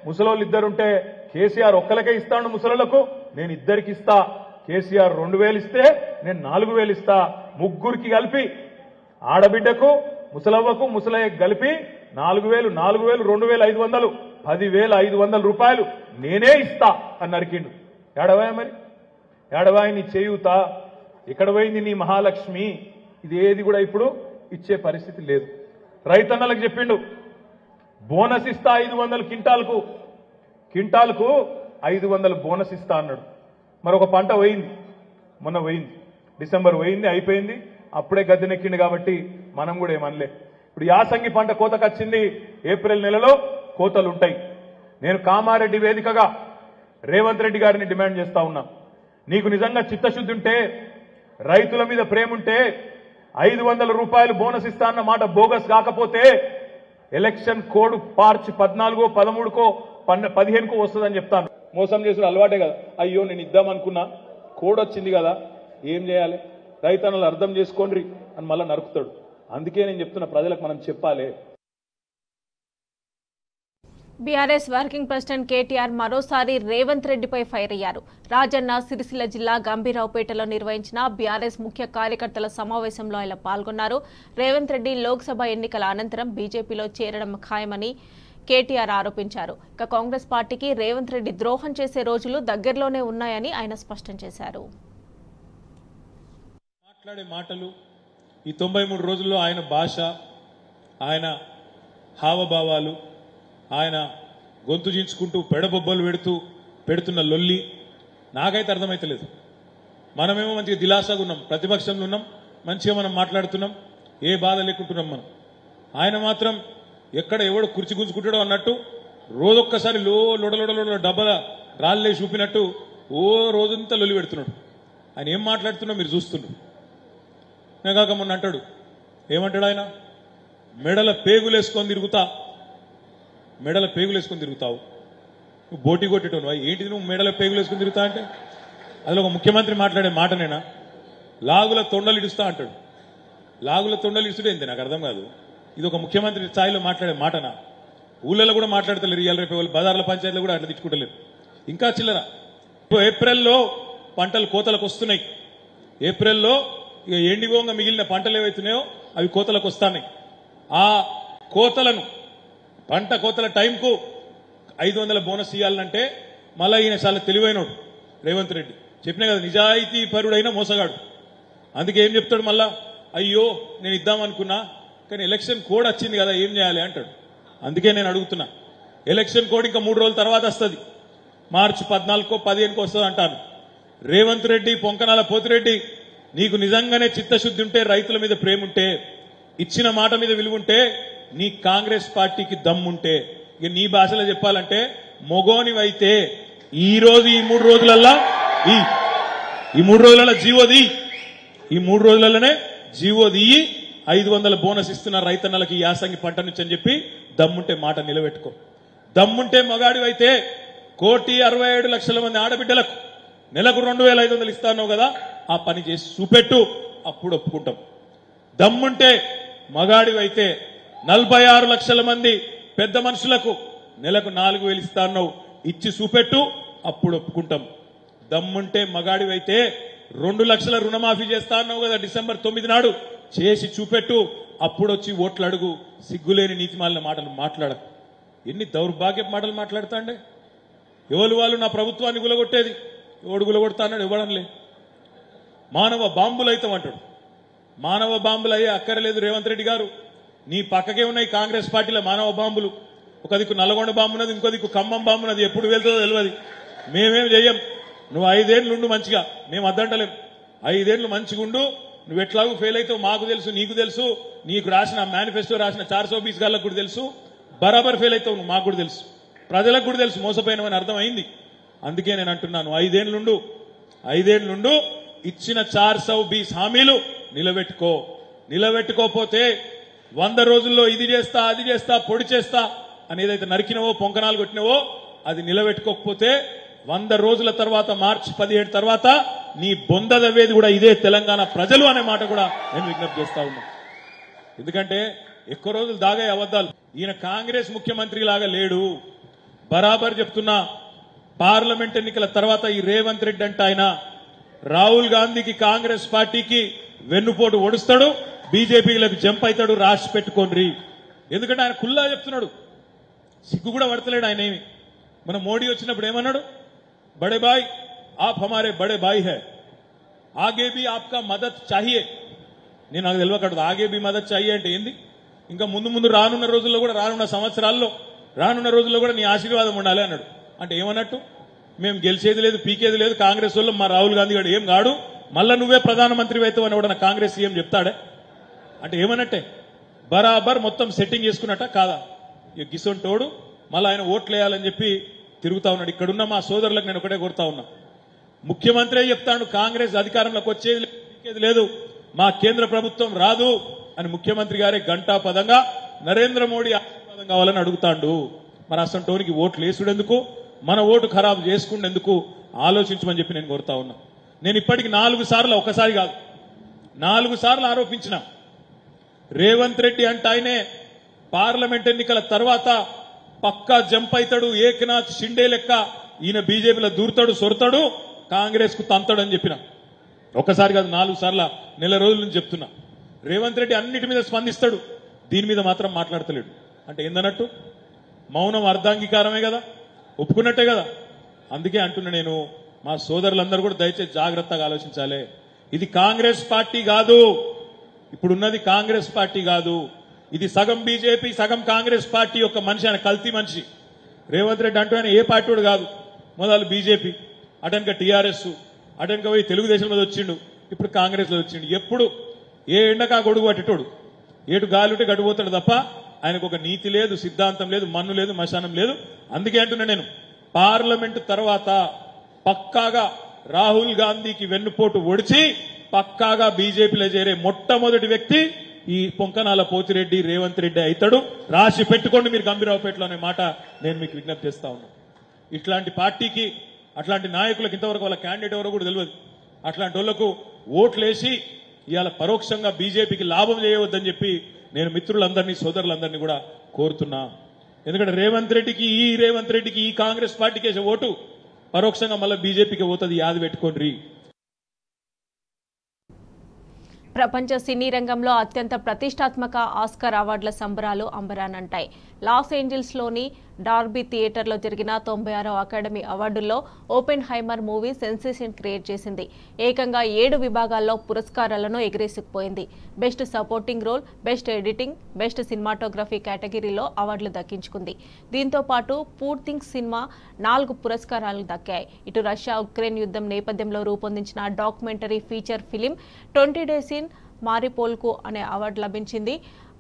S9: ముసలోళ్ళు ఇద్దరుంటే కేసీఆర్ ఒక్కలకే ఇస్తాను ముసలోళ్లకు, నేను ఇద్దరికి ఇస్తా. కేసీఆర్ 2000 ఇస్తే నేను 4000 ఇస్తా. ముగ్గురికి కలిపి ఆడబిడ్డకు ముసలవ్వకు ముసలయ్యకు కలిపి 4000 2500 10,500 రూపాయలు నేనే ఇస్తా అని అడిగిండు. ఏడవాయ మరి ఏడవాయి నీ చేయూత, ఎక్కడ పోయింది నీ మహాలక్ష్మి? ఇది ఏది కూడా ఇప్పుడు ఇచ్చే పరిస్థితి లేదు. రైతన్నలకు చెప్పిండు బోనస్ ఇస్తా 500 క్వింటాల్కు 500 బోనస్ ఇస్తా అన్నాడు. మరొక పంట పోయింది, మొన్న పోయింది, డిసెంబర్ పోయింది, అయిపోయింది. అప్పుడే గద్దెనెక్కింది కాబట్టి మనం కూడా ఏమనలే. ఇప్పుడు యాసంగి పంట కోతకొచ్చింది, ఏప్రిల్ నెలలో కోతలుంటాయి. నేను కామారెడ్డి వేదికగా రేవంత్ రెడ్డి గారిని డిమాండ్ చేస్తా ఉన్నా, నీకు నిజంగా చిత్తశుద్ధి ఉంటే, రైతుల మీద ప్రేమ ఉంటే 500 రూపాయలు బోనస్ ఇస్తా అన్న మాట బోగస్ కాకపోతే ఎలక్షన్ కోడ్ మార్చి 14కో 13కో 15కో వస్తుందని చెప్తాను. మోసం చేసుడు అలవాటే కదా. అయ్యో నేను ఇద్దామనుకున్నా, కోడ్ వచ్చింది కదా, ఏం చేయాలి, రైతన్నలు అర్థం చేసుకోండి అని మళ్ళీ నరుకుతాడు. అందుకే నేను చెప్తున్నా, ప్రజలకు మనం చెప్పాలి.
S1: బీఆర్ఎస్ వర్కింగ్ ప్రెసిడెంట్ కేటీఆర్ మరోసారి రేవంత్ రెడ్డిపై ఫైర్ అయ్యారు. రాజన్న సిరిసిల్ల జిల్లా గంభీరావుపేటలో నిర్వహించిన బీఆర్ఎస్ ముఖ్య కార్యకర్తల సమావేశంలో ఆయన పాల్గొన్నారు. రేవంత్ రెడ్డి లోక్సభ ఎన్నికల అనంతరం బీజేపీలో చేరడం ఖాయమని కేటీఆర్ ఆరోపించారు. ఇక కాంగ్రెస్ పార్టీకి రేవంత్ రెడ్డి ద్రోహం చేసే రోజులు దగ్గరలోనే ఉన్నాయని ఆయన స్పష్టం చేశారు.
S9: మాట్లాడే మాటలు, ఈ 93 రోజుల్లో ఆయన భాష, ఆయన హావభావాలు, ఆయన గొంతు చించుకుంటూ పెడబొబ్బలు పెడుతున్న లొల్లి నాకైతే అర్థమైతలేదు. మనమేమో మంచిగా దిలాసాగా ఉన్నాం, ప్రతిపక్షంలో ఉన్నాం, మంచిగా మనం మాట్లాడుతున్నాం, ఏ బాధ లేకుంటున్నాం మనం. ఆయన మాత్రం ఎక్కడ ఎవడు కుర్చీ గుంజుకుంటాడో అన్నట్టు రోజొక్కసారి లొడలొడలో డబ్బల రాళ్ళే చూపినట్టు ఓ రోజంతా లొల్లి పెడుతున్నాడు. ఆయన ఏం మాట్లాడుతున్నా మీరు చూస్తున్నారు. నేను కాక మొన్న అంటాడు, ఏమంటాడు ఆయన, మెడల పేగులేసుకొని తిరుగుతావు, నువ్వు బోటి కొట్టేటోను, ఏంటిది నువ్వు మెడల పేగులేసుకొని తిరుగుతా అంటే? అది ఒక ముఖ్యమంత్రి మాట్లాడే మాటనేనా? లాగుల తొండలు ఇడుస్తా అంటాడు. లాగుల తొండలు ఇస్తుంటే ఏంటి నాకు అర్థం కాదు. ఇది ఒక ముఖ్యమంత్రి స్థాయిలో మాట్లాడే మాటనా? ఊళ్ళలో కూడా మాట్లాడతలేరు, ఇవాళ రేపు వాళ్ళు బజార్ల పంచాయతీలో కూడా అట్లా తెచ్చుకుంటలేరు. ఇంకా చిల్లర. ఏప్రిల్లో పంటలు కోతలకు వస్తున్నాయి. ఏప్రిల్లో ఇక ఎండిపోగా మిగిలిన పంటలు ఏవైతున్నాయో అవి కోతలకు వస్తున్నాయి. ఆ కోతలను, పంట కోతల టైంకు 500 బోనస్ ఇవ్వాలంటే మళ్ళీ ఈయన చాలా తెలివైనడు రేవంత్ రెడ్డి. చెప్పినా కదా, నిజాయితీ పరుడైన మోసగాడు. అందుకే ఏం చెప్తాడు మళ్ళా, అయ్యో నేను ఇద్దామనుకున్నా కానీ ఎలక్షన్ కోడ్ వచ్చింది కదా ఏం చేయాలి అంటాడు. అందుకే నేను అడుగుతున్నా, ఎలక్షన్ కోడ్ ఇంకా 3 రోజుల తర్వాత వస్తుంది, మార్చి 14కో 15కో వస్తుంది అంటాను. రేవంత్ రెడ్డి, పొంకనాల పోతిరెడ్డి, నీకు నిజంగానే చిత్తశుద్ధి ఉంటే, రైతుల మీద ప్రేమ ఉంటే, ఇచ్చిన మాట మీద విలువ ఉంటే, నీ కాంగ్రెస్ పార్టీకి దమ్ముంటే, ఇక నీ భాషలో చెప్పాలంటే మొగోనివైతే ఈ రోజు ఈ 3 రోజులల్లా ఈ 3 రోజులలో జీవోది, ఈ 3 రోజులలోనే జీవోది 500 బోనస్ ఇస్తున్న రైతన్నలకి యాసంగి పంట నుంచి అని చెప్పి దమ్ముంటే మాట నిలబెట్టుకో. దమ్ముంటే మగాడివైతే 1,67,00,000 మంది ఆడబిడ్డలకు నెలకు 2,500 ఇస్తాను కదా, ఆ పని చేసి చూపెట్టు, అప్పుడు ఒప్పుకుంటాం. దమ్ముంటే మగాడివైతే 46 లక్షల మంది పెద్ద మనుషులకు నెలకు 4,000 ఇస్తాను, ఇచ్చి చూపెట్టు, అప్పుడు ఒప్పుకుంటాం. దమ్ముంటే మగాడివైతే 2 లక్షల రుణమాఫీ చేస్తా అన్నావు కదా డిసెంబర్ 9 నాడు, చేసి చూపెట్టు, అప్పుడొచ్చి ఓట్లు అడుగు. సిగ్గులేని నీతిమాలిన మాటలు మాట్లాడకు. ఎన్ని దౌర్భాగ్య మాటలు మాట్లాడుతాండే. ఎవరు వాళ్ళు నా ప్రభుత్వాన్ని గులగొట్టేది? ఎవడు గులగొడతా అన్నాడు? ఇవ్వడంలే. మానవ బాంబులు అవుతామంటాడు. మానవ బాంబులు అయ్యే అక్కర్లేదు రేవంత్ రెడ్డి గారు. నీ పక్కకే ఉన్నాయి కాంగ్రెస్ పార్టీలో మానవ బాంబులు. ఒక దిక్కు నల్గొండ బాంబు ఉన్నది, ఇంకో దిక్కు ఖమ్మం బాంబు ఉన్నది. ఎప్పుడు వెళ్తుందో తెలియదు. మేమేం చెయ్యం. నువ్వు 5 ఏళ్ళు ఉండు మంచిగా, మేము అద్దంటలేం. 5 ఏళ్ళు మంచిగా ఉండు. నువ్వు ఎట్లాగూ ఫెయిల్ అవుతావు మాకు తెలుసు, నీకు తెలుసు. నీకు రాసిన మేనిఫెస్టో రాసిన 420 గాళ్ళకు కూడా తెలుసు. బరాబర్ ఫెయిల్ అవుతావు నువ్వు, మాకు కూడా తెలుసు, ప్రజలకు కూడా తెలుసు. మోసపోయినవని అర్థమైంది. అందుకే నేను అంటున్నాను, 5 ఏళ్ళుండు, ఇచ్చిన 420 హామీలు నిలబెట్టుకో. నిలబెట్టుకోపోతే 100 రోజుల్లో ఇది చేస్తా, అది చేస్తా, పొడి చేస్తా అని ఏదైతే నరికినవో, పొంకనాలు కొట్టినవో అది నిలబెట్టుకోకపోతే 100 రోజుల తర్వాత, మార్చి 17 తర్వాత నీ బొందదవేది కూడా ఇదే తెలంగాణ ప్రజలు అనే మాట కూడా నేను విజ్ఞప్తి చేస్తా ఉన్నా. ఎందుకంటే ఎక్కువ రోజులు దాగే అబద్ధాలు. ఈయన కాంగ్రెస్ ముఖ్యమంత్రి లాగా లేడు. బరాబర్ చెప్తున్నా, పార్లమెంట్ ఎన్నికల తర్వాత ఈ రేవంత్ రెడ్డి అంటే ఆయన రాహుల్ గాంధీకి కాంగ్రెస్ పార్టీకి వెన్నుపోటు ఒడుస్తాడు, బీజేపీలకు జంప్ అవుతాడు, రాసి పెట్టుకోండి. ఎందుకంటే ఆయన కుల్లా చెప్తున్నాడు, సిగ్గు కూడా పడతలేడు ఆయన ఏమి. మన మోడీ వచ్చినప్పుడు ఏమన్నాడు, బడే బాయ్ आप हमारे बड़े भाई है, आगे भी आपका मदद चाहिए. నేను నాకు తెలియకూడదు ఆగే బి మదత్ చాయి అంటే ఏంది. ఇంకా ముందు ముందు రానున్న రోజుల్లో కూడా రానున్న సంవత్సరాల్లో రానున్న రోజుల్లో కూడా నీ ఆశీర్వాదం ఉండాలి అన్నాడు. అంటే ఏమన్నట్టు, మేము గెలిచేది లేదు పీకేది లేదు, కాంగ్రెస్ వాళ్ళు మా రాహుల్ గాంధీ గారు ఏం కాడు, మళ్ళా నువ్వే ప్రధానమంత్రి అవుతావు అని కూడా కాంగ్రెస్ సీఎం చెప్తాడే. అంటే ఏమన్నట్టే, బరాబర్ మొత్తం సెట్టింగ్ చేసుకున్నట్ట కాదా. ఇక గిసొంటోడు మళ్ళీ ఆయన ఓట్లు వేయాలని చెప్పి తిరుగుతా ఉన్నాడు. ఇక్కడున్న మా సోదరులకు నేను ఒకటే కోరుతా ఉన్నా, ముఖ్యమంత్రి చెప్తాడు కాంగ్రెస్ అధికారంలోకి వచ్చేది లేదు, మా కేంద్ర ప్రభుత్వం రాదు అని ముఖ్యమంత్రి గారే గంటా పదంగా నరేంద్ర మోడీ ఆశీర్వాదం కావాలని అడుగుతాడు. మరి అసంటోనికి ఓట్లు వేసుడెందుకు, మన ఓటు ఖరాబు చేసుకుండేందుకు ఆలోచించమని చెప్పి నేను కోరుతా ఉన్నా. నేను ఇప్పటికి 4 సార్లు, ఒకసారి కాదు 4 సార్లు ఆరోపించిన, రేవంత్ రెడ్డి అంటే ఆయనే పార్లమెంట్ ఎన్నికల తర్వాత పక్కా జంప్ అవుతాడు, ఏకనాథ్ షిండే లెక్క ఈయన బీజేపీలో దూరుతాడు, సొరతాడు, కాంగ్రెస్ కు తంతాడు అని చెప్పిన. ఒకసారి కాదు 4 సార్లు, నెల రోజుల నుంచి చెప్తున్నా. రేవంత్ రెడ్డి అన్నిటి మీద స్పందిస్తాడు, దీని మీద మాత్రం మాట్లాడతలేడు. అంటే ఏందన్నట్టు, మౌనం అర్ధాంగీకారమే కదా, ఒప్పుకున్నట్టే కదా. అందుకే అంటున్నా నేను, మా సోదరులందరూ కూడా దయచేసి జాగ్రత్తగా ఆలోచించాలి. ఇది కాంగ్రెస్ పార్టీ కాదు, ఇప్పుడున్నది కాంగ్రెస్ పార్టీ కాదు, ఇది సగం బీజేపీ సగం కాంగ్రెస్ పార్టీ యొక్క మనిషి, ఆయన కల్తీ మనిషి. రేవంత్ రెడ్డి అంటూ ఆయన ఏ పార్టీ వాడు కాదు. మొదలు బీజేపీ, అటెనక టీఆర్ఎస్, అటెనక పోయి తెలుగుదేశం మీద వచ్చిండు, ఇప్పుడు కాంగ్రెస్ లో వచ్చిండు. ఎప్పుడు ఏ ఎండకా గొడుగు పట్టేటోడు, ఏటు గాలింటే గడిపోతాడు తప్ప ఆయనకు ఒక నీతి లేదు, సిద్ధాంతం లేదు, మన్ను లేదు, మశానం లేదు. అందుకే అంటున్నా నేను, పార్లమెంటు తర్వాత పక్కాగా రాహుల్ గాంధీకి వెన్నుపోటు ఒడిచి పక్కాగా బీజేపీలో చేరే మొట్టమొదటి వ్యక్తి ఈ పొంకనాల పోతిరెడ్డి రేవంత్ రెడ్డి అవుతాడు. రాసి పెట్టుకోండి మీరు గంభీరావుపేటలో అనే మాట నేను మీకు విజ్ఞప్తి చేస్తా ఉన్నా. ఇట్లాంటి పార్టీకి, అట్లాంటి నాయకులకు ఇంతవరకు వాళ్ళ క్యాండిడేట్ ఎవరో కూడా తెలియదు. అట్లాంటి వాళ్లకు ఓట్లేసి ఇవాళ పరోక్షంగా బీజేపీకి లాభం చేయవద్దని చెప్పి నేను మిత్రులందరినీ, సోదరులందరినీ కూడా కోరుతున్నా. ఎందుకంటే రేవంత్ రెడ్డికి ఈ కాంగ్రెస్ పార్టీకి వేసే ఓటు పరోక్షంగా మళ్ళీ బీజేపీకి పోతుంది, యాది పెట్టుకోండి.
S1: ప్రపంచ సినీ రంగంలో అత్యంత ప్రతిష్టాత్మక ఆస్కార్ అవార్డుల సంబరాలు అంబరానంటాయి. లాస్ ఏంజల్స్లోని డార్బీ థియేటర్లో జరిగిన 96వ అకాడమీ అవార్డుల్లో Oppenheimer movie sensation create చేసింది. ఏకంగా 7 విభాగాల్లో పురస్కారాలను ఎగిరేసుకుపోయింది. Best supporting role, best editing, best cinematography కేటగిరీలో అవార్డులు దక్కించుకుంది. దీంతో పాటు పూర్ థింగ్స్ సినిమా 4 పురస్కారాలు దక్కాయి. ఇటు రష్యా ఉక్రెయిన్ యుద్ధం నేపథ్యంలో రూపొందించిన documentary feature film 20 Days in మారిపోల్కు అనే అవార్డు లభించింది.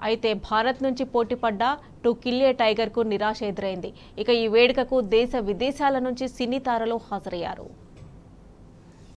S1: అయితే భారత్ నుంచి పోటీపడ్డ టు కిల్ ఏ టైగర్కు నిరాశ ఎదురైంది. ఇక ఈ వేడుకకు దేశ విదేశాల నుంచి సినీ తారలు హాజరయ్యారు.